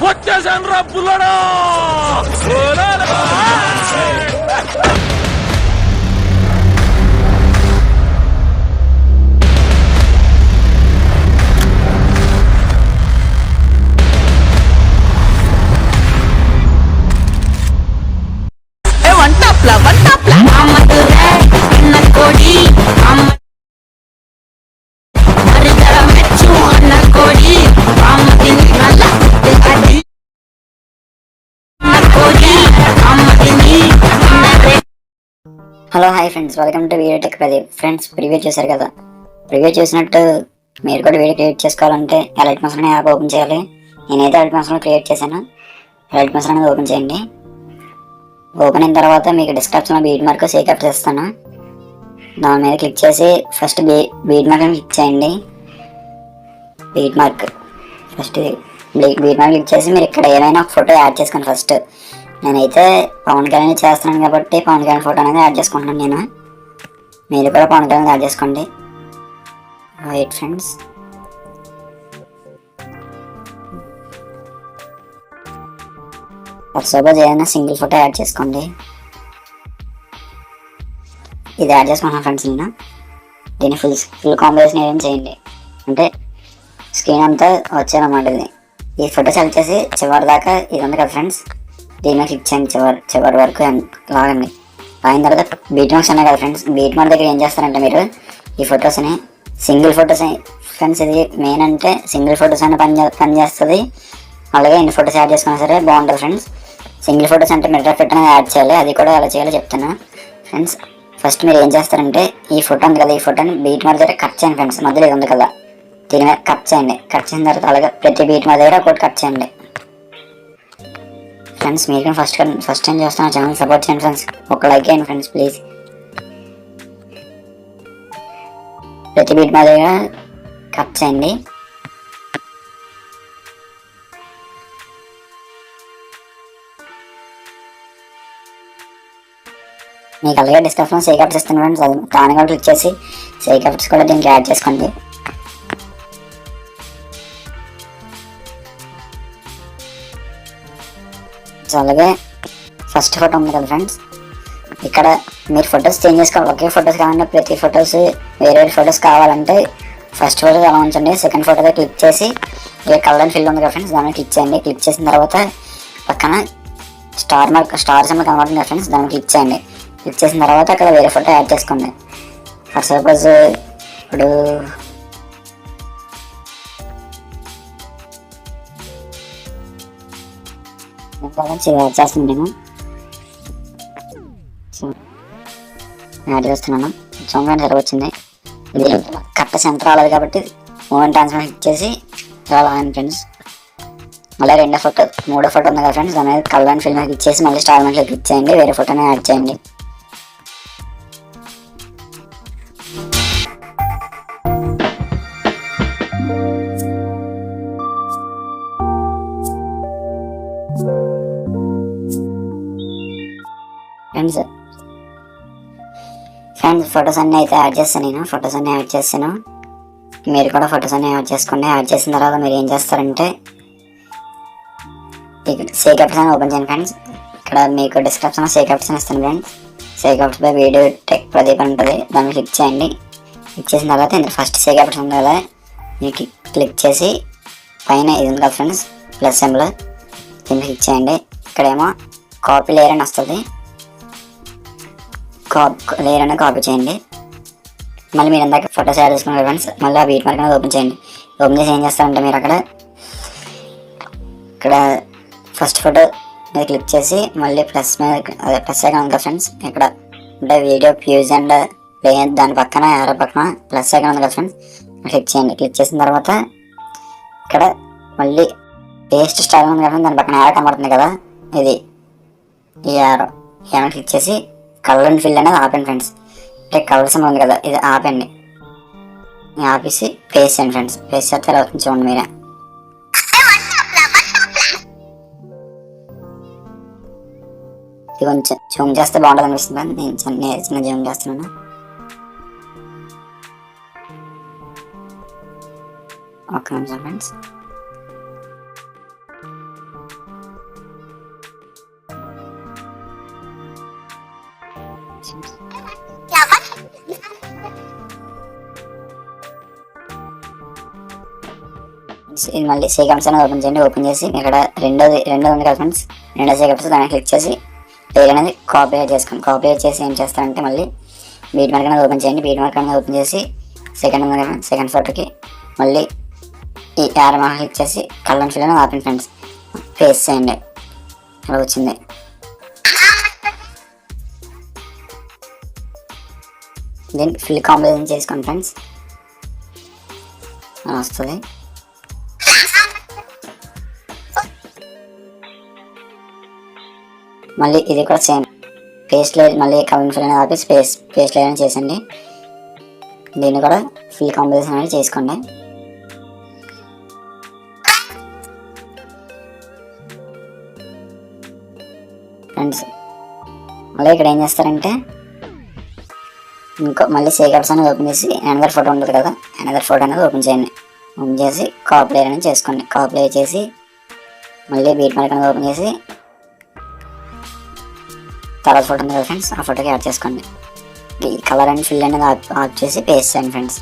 వచ్చేసాను రా పుల్లడా. Hello hi friends, welcome to video tech Pradeep. Friends, preview చేశారు కదా, ప్రివ్యూ చేసినట్టు మీరు కూడా వీడియో క్రియేట్ చేసుకోవాలంటే ఎలైట్ మసాలా యాప్ ఓపెన్ చేయాలి. నేనైతే ఎలైట్ మసాలా క్రియేట్ చేశాను. ఎలైట్ మసాలా అనేది ఓపెన్ చేయండి. ఓపెన్ అయిన తర్వాత మీకు డిస్క్రిప్షన్లో బీట్ మార్క్ సేకప్ చేస్తాను. దాని మీద క్లిక్ చేసి ఫస్ట్ బీట్ మార్క్ క్లిక్ చేయండి. బీట్ మార్క్ క్లిక్ చేసి మీరు ఇక్కడ ఏమైనా ఒక ఫోటో యాడ్ చేసుకోండి. ఫస్ట్ నేనైతే పవన్ కళ్యాణ్ చేస్తున్నాను కాబట్టి పవన్ కళ్యాణ్ ఫోటో అనేది యాడ్ చేసుకుంటున్నాను. మీరు కూడా పవన్ కళ్యాణ్ యాడ్ చేసుకోండి. రైట్ ఫ్రెండ్స్, సపోజ్ ఏదైనా సింగిల్ ఫోటో యాడ్ చేసుకోండి. ఇది యాడ్ చేసుకుంటున్నాను ఫ్రెండ్స్. నేను దీన్ని ఫుల్ కాంబినేషన్ ఏం చేయండి అంటే స్క్రీన్ అంతా వచ్చారన్నమాట. ఈ ఫోటో సెలెక్ట్ చేసి చివరి దాకా ఇది ఉంది కదా ఫ్రెండ్స్, దీని మీద క్లిక్ చేయండి. చివరి వరకు లాగండి. లాగిన తర్వాత బీట్ మార్క్స్ ఉన్నాయి కదా ఫ్రెండ్స్, బీట్ మార్క్ దగ్గర ఏం చేస్తారంటే మీరు ఈ ఫొటోస్ని సింగిల్ ఫొటోస్ ఫ్రెండ్స్, ఇది మెయిన్ అంటే సింగిల్ ఫొటోస్ అని పనిచేస్తుంది. అలాగే ఎన్ని ఫొటోస్ యాడ్ చేసుకున్నా సరే బాగుంటుంది ఫ్రెండ్స్. సింగిల్ ఫొటోస్ అంటే మిర్రర్ ఎఫెక్ట్ అనేది యాడ్ చేయాలి. అది కూడా ఎలా చేయాలో చెప్తాను ఫ్రెండ్స్. ఫస్ట్ మీరు ఏం చేస్తారంటే ఈ ఫోటో ఉంది కదా, ఈ ఫోటోని బీట్ మార్క్ దగ్గర కట్ చేయండి ఫ్రెండ్స్. మధ్యలో ఇది ఉంది కదా, దీని మీద కట్ చేయండి. కట్ చేసిన తర్వాత అలాగే ప్రతి బీట్ మార్క్ దగ్గర ఒకటి కట్ చేయండి ఫ్రెండ్స్. మీరు ఫస్ట్ టైం చేస్తున్న ఛానల్ సపోర్ట్ చేయండి ఫ్రెండ్స్. ఒక లైక్ చేయండి ఫ్రెండ్స్ ప్లీజ్. ప్రతి బీట్ మాదిరిగా కట్ చేయండి. మీకు అలాగే డిస్క్రిప్షన్లో సేకప్స్ ఇస్తాను ఫ్రెండ్స్. అది దాని కూడా క్లిక్ చేసి సేకప్స్ కూడా దీనికి యాడ్ చేసుకోండి. అలాగే ఫస్ట్ ఫోటో ఉంది కదా ఫ్రెండ్స్, ఇక్కడ మీరు ఫొటోస్ చేంజ్ చేసుకోవాలి. ఒకే ఫొటోస్ కావాలంటే ప్రతి ఫొటోస్ వేరే ఫొటోస్ కావాలంటే ఫస్ట్ ఫోటో అలా ఉంచండి. సెకండ్ ఫోటోతో క్లిక్ చేసి ఇక్కడ కలర్ అండ్ ఫిల్ ఉంది కదా ఫ్రెండ్స్, దాన్ని క్లిక్ చేయండి. క్లిక్ చేసిన తర్వాత పక్కన స్టార్ సింబల్ కనబడుతుంది కదా ఫ్రెండ్స్, దాన్ని క్లిక్ చేయండి. క్లిక్ చేసిన తర్వాత అక్కడ వేరే ఫోటో యాడ్ చేసుకోండి. ఫర్ సపోజ్ ఇప్పుడు యాడ్ చేస్తున్నాను. నేను యాడ్ చేస్తున్నాను. చూడండి సరే వచ్చింది. ఇది కరెక్ట్ సెంటర్ రాలేదు కాబట్టి మూమెంట్ ట్రాన్స్ఫర్ ఇచ్చేసి చాలా ఫ్రెండ్స్. మళ్ళీ మూడో ఫోటో ఉంది కదా ఫ్రెండ్స్, దాని మీద కలర్ అండ్ ఫిల్ మీద ఇచ్చేసి మళ్ళీ స్టార్ మీద క్లిక్ చేయండి. వేరే ఫోటోని యాడ్ చేయండి. ఫ్రెండ్స్ ఫొటోస్ అన్నీ అయితే యాడ్ చేస్తాను. నేను ఫొటోస్ అన్నీ యాడ్ చేస్తాను. మీరు కూడా ఫొటోస్ అన్నీ యాడ్ చేసుకోండి. యాడ్ చేసిన తర్వాత మీరు ఏం చేస్తారంటే సేకప్స్ అని ఓపెన్ చేయండి ఫ్రెండ్స్. ఇక్కడ మీకు డిస్క్రిప్షన్లో సేకప్స్ అని ఇస్తాను ఫ్రెండ్స్. సేకప్స్ బై వీడియో టెక్ ప్రదీప్ ఉంటుంది, దాన్ని క్లిక్ చేయండి. క్లిక్ చేసిన తర్వాత ఇందులో ఫస్ట్ సేకప్స్ ఉంది కదా, మీకు క్లిక్ చేసి పైన ఇది ఉంది కదా ఫ్రెండ్స్ ప్లస్ సింబల్, దీన్ని క్లిక్ చేయండి. ఇక్కడేమో కాపీ లేయర్ అని వస్తుంది, లేయర్ అనేది కాపీ చేయండి. మళ్ళీ మీరు ఇందాక ఫొటోస్ యాడ్ చేసుకున్నారు ఫ్రెండ్స్, మళ్ళీ ఆ బీట్ మార్క్ అనేది ఓపెన్ చేయండి. ఓపెన్ చేసి ఏం చేస్తారంటే మీరు ఇక్కడ ఫస్ట్ ఫోటో మీద క్లిక్ చేసి మళ్ళీ ప్లస్ ఐకాన్ ఉంది కదా ఫ్రెండ్స్, ఇక్కడ అంటే వీడియో వ్యూస్ అండ్ ప్లే దాని పక్కన యారో పక్కన ప్లస్ ఐకాన్ ఉంది కదా ఫ్రెండ్స్, క్లిక్ చేయండి. క్లిక్ చేసిన తర్వాత ఇక్కడ మళ్ళీ పేస్ట్ స్టైల్ ఉంది కదా, దాని పక్కన యారో కనబడుతుంది కదా, ఇది ఈ యారో క్లిక్ చేసి కలర్ అండ్ ఫిల్ అనేది ఆపండి ఫ్రెండ్స్. అంటే కలర్ సింబల్ ఉంది కదా, ఇది ఆపండి. ఆపేసి పేస్ట్ చేయండి ఫ్రెండ్స్. పేస్ట్ చేస్తే ఎలా అవుతుంది చూడండి మీరే. ఇది కొంచెం జూమ్ చేస్తే బాగుంటుంది అనిపిస్తుంది. నేను చిన్న జూమ్ చేస్తున్నాను. ఒక్క నిమిషం ఫ్రెండ్స్. ఇది మళ్ళీ సేకమ్స్ అనేది ఓపెన్ చేయండి. ఓపెన్ చేసి ఇక్కడ రెండోది ఉంది కదా ఫ్రెండ్స్, రెండో సేకమ్స్ దాన్ని క్లిక్ చేసి పేరు అనేది కాపీ చేసుకోండి. కాపీ చేసి ఏం చేస్తారంటే మళ్ళీ బీట్ మార్క్ అనేది ఓపెన్ చేయండి. బీట్ మార్క్ అనేది ఓపెన్ చేసి సెకండ్ ఫోటోకి మళ్ళీ ఈ యారో మార్క్ క్లిక్ చేసి కలర్ ఫిల్ అనేది ఆపండి ఫ్రెండ్స్. పేస్ట్ చేయండి. అలా వచ్చింది. దీన్ని ఫిల్ కాంబినేషన్ చేసుకోండి ఫ్రెండ్స్. అలా వస్తుంది. మళ్ళీ ఇది కూడా సేమ్ పేస్ట్ లేదు, మళ్ళీ కలర్ ఫిల్ అనేది ఆపి పేస్ట్ లేదని చేసండి. దీన్ని కూడా ఫిల్ కాంబినేషన్ అనేది చేసుకోండి. ఫ్రెండ్స్ మళ్ళీ ఇక్కడ ఏం చేస్తారంటే ఇంకో మళ్ళీ సేకర్స్ అనేది ఓపెన్ చేసి అనదర్ ఫోటో ఉంటుంది కదా, అనదర్ ఫోటో అనేది ఓపెన్ చేయండి. ఓపెన్ చేసి కాపీ లేయర్ అనేది చేసుకోండి. కాపీ లేయర్ చేసి మళ్ళీ బీట్ మార్క్ అనేది ఓపెన్ చేసి తర్వాత ఫోటో ఉంది కదా ఫ్రెండ్స్, ఆ ఫోటోకి యాడ్ చేసుకోండి. ఈ కలర్ అండ్ ఫిల్ అనేది ఆఫ్ చేసి పేస్ట్ చేయండి ఫ్రెండ్స్.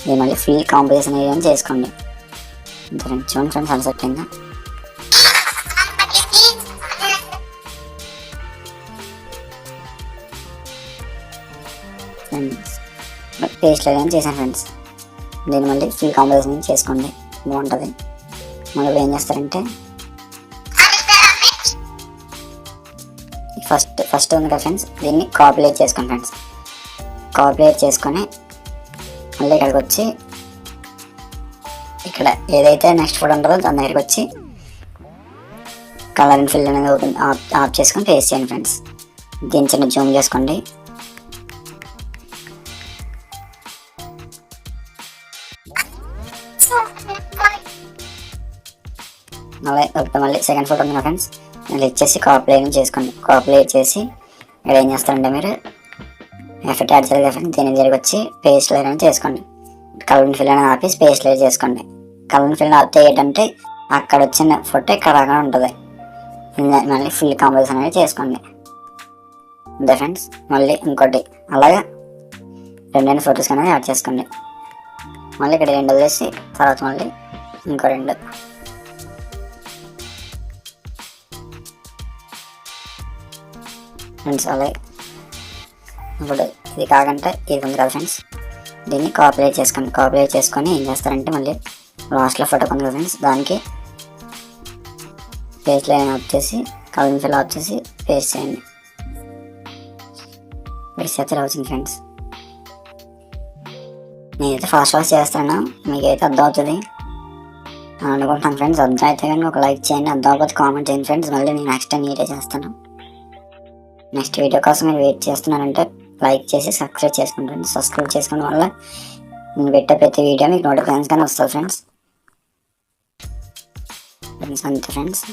ఇది మళ్ళీ ఫిల్ కాంబినేషన్ ఏదైనా చేసుకోండి. అంతే ఫ్రెండ్స్. చూడండి ఫ్రెండ్స్ అలా సెట్ అయిందా. పేస్ట్ లేదని చేశాను ఫ్రెండ్స్. దీన్ని మళ్ళీ ఫిల్ కాంబినేషన్ చేసుకోండి, బాగుంటుంది. మళ్ళీ ఏం చేస్తారంటే ఫస్ట్ ఉంది కదా ఫ్రెండ్స్, దీన్ని కాపీలేట్ చేసుకోండి ఫ్రెండ్స్. కాపీలేట్ చేసుకొని మళ్ళీ ఇక్కడికి వచ్చి ఇక్కడ ఏదైతే నెక్స్ట్ ఫోటో ఉంటుందో దాని దగ్గరికి వచ్చి కలర్ అండ్ ఫిల్ అనేది ఆఫ్ చేసుకొని పేస్ట్ చేయండి ఫ్రెండ్స్. దీన్ని చిన్న జూమ్ చేసుకోండి. మళ్ళీ సెకండ్ ఫోటో ఉంది ఫ్రెండ్స్, మళ్ళీ ఇచ్చేసి కాపీలేట్ చేసుకోండి. కాపీలేట్ చేసి ఇక్కడ ఏం చేస్తారంటే మీరు ఎఫెక్ట్ యాడ్ చేయాలి ఫ్రెండ్స్. దీని దగ్గరికి వచ్చి పేస్ట్ లేయర్ అనేది చేసుకోండి. కలర్ ఫిల్ అనేది ఆపి పేస్ట్ లేయర్ చేసుకోండి. కలర్ ఫిల్ ఆపితే ఏంటంటే అక్కడ వచ్చిన ఫోటో ఇక్కడ ఉంటుంది. మళ్ళీ ఫిల్ కాంబినేషన్ అనేది చేసుకోండి. అంతే ఫ్రెండ్స్. మళ్ళీ ఇంకోటి అలాగే రెండు ఫొటోస్ అనేది యాడ్ చేసుకోండి. మళ్ళీ ఇక్కడ రెండు వదిలేసి తర్వాత మళ్ళీ ఇంకో రెండు. ఫ్రెండ్స్ అలాగే ఇప్పుడు ఇది కాకుండా ఇది ఉంది కదా ఫ్రెండ్స్, దీన్ని కాపీలేట్ చేసుకోండి. కాపీలేట్ చేసుకొని ఏం చేస్తారంటే మళ్ళీ లాస్ట్లో ఫోటో ఉంది కదా ఫ్రెండ్స్, దానికి పేస్ట్ లైన్ ఆఫ్ చేసి కలర్ ఫిల్ ఆఫ్ చేసి పేస్ట్ చేయండి. పేస్ట్ చేస్తే వచ్చింది ఫ్రెండ్స్. నేనైతే ఫాస్ట్ చేస్తాను, మీకైతే అర్థం అవుతుంది అనుకుంటాను ఫ్రెండ్స్. అర్థం అయితే కానీ ఒక లైక్ చేయండి, అర్థం అవ్వకపోతే కామెంట్ చేయండి ఫ్రెండ్స్. మళ్ళీ నేను నెక్స్ట్ టైం నీటే చేస్తాను. నెక్స్ట్ వీడియో కోసం మీరు వెయిట్ చేస్తున్నారంటే లైక్ చేసి సబ్స్క్రైబ్ చేసుకుంటాను. సబ్స్క్రైబ్ చేసుకోవడం వల్ల నేను పెట్టే ప్రతి వీడియో మీకు నోటిఫికేషన్స్ కానీ వస్తుంది ఫ్రెండ్స్. అంతే ఫ్రెండ్స్.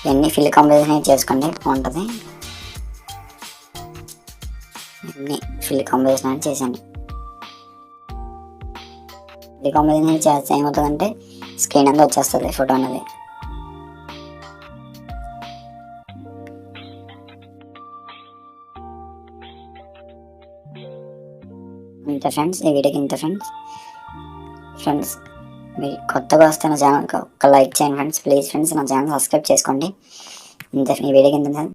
ఇవన్నీ ఫిల్ కాంబినేషన్ చేసుకోండి, బాగుంటుంది. ఇవన్నీ ఫిల్ కాంబినేషన్ అనేది చేశాను. ఫిల్ కాంబినేషన్ చేస్తే ఏమవుతుందంటే స్క్రీన్ అంతా వచ్చేస్తుంది ఫోటో అనేది. ఇంత ఫ్రెండ్స్, ఈ వీడియోకి ఇంత ఫ్రెండ్స్. మీరు కొత్తగా వస్తే నా ఛానల్కి ఒక లైక్ చేయండి ఫ్రెండ్స్. ప్లీజ్ ఫ్రెండ్స్ నా ఛానల్ సబ్స్క్రైబ్ చేసుకోండి. ఇంత ఈ వీడియోకి ఇంత